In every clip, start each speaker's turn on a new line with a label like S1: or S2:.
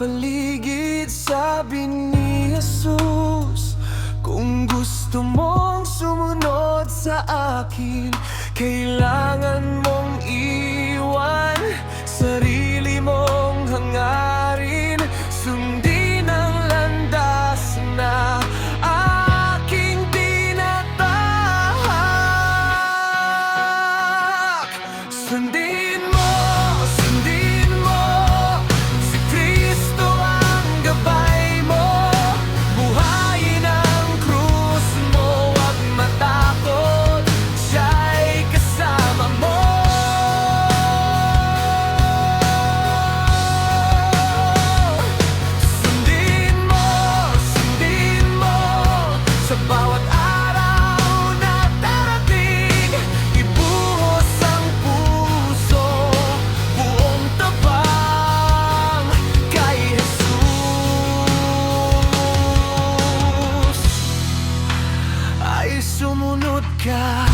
S1: paligid, sabi ni Jesus, kung gusto mong sumunod sa akin, kailangan mong iwan sarili mong hangarin, sundin ang landas na aking tinatahak. Sundin mo si Kristo ang gabay mo, buhayin ang krus mo, huwag matakot, siya'y kasama mo. Sundin mo sa bawat araw na darating, ibuhos ang puso, buong tabang kay Jesus, ay sumunod ka.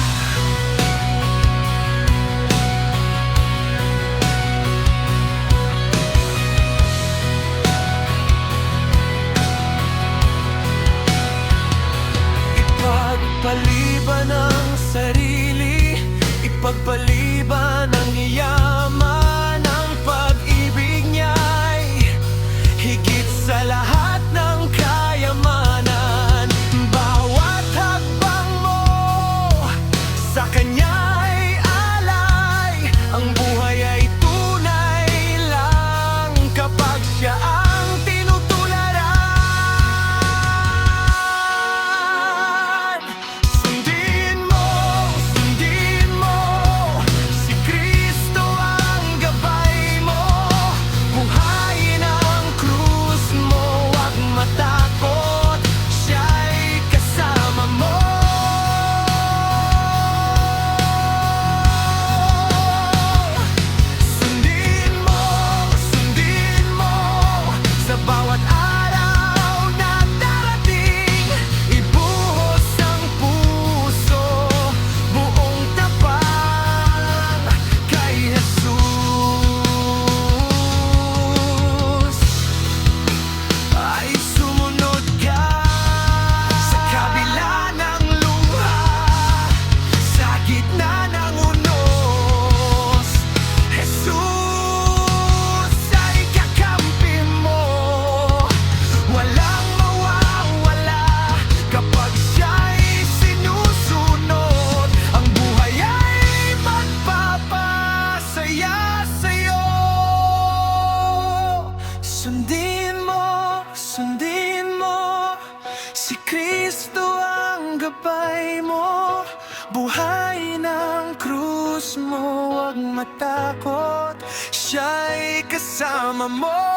S1: Ipagpaliban ang sarili, ipagpaliban ang yaman, ang pag-ibig niya'y higit sa lahat ng kayamanan. Bawat hakbang mo sa kanya'y alay, ang buhay ay tunay lang kapag siya ang tinutularan. Sundin mo si Kristo ang gabay mo, buhayin ang krus mo, huwag matakot, siya'y kasama mo. Sundin mo sa bawat araw na darating, ibuhos ang puso, buong tapang kay Jesus, ay sumunod ka. Sa kabila ng luha, sa gitna ng unos, Jesus ay kakampi mo. Walang mawawala kapag siya'y sinusunod, ang buhay ay magpapasaya sa'yo. Sundin mo si Kristo ang gabay mo, buhay ng krus mo, huwag matakot, siya'y kasama mo.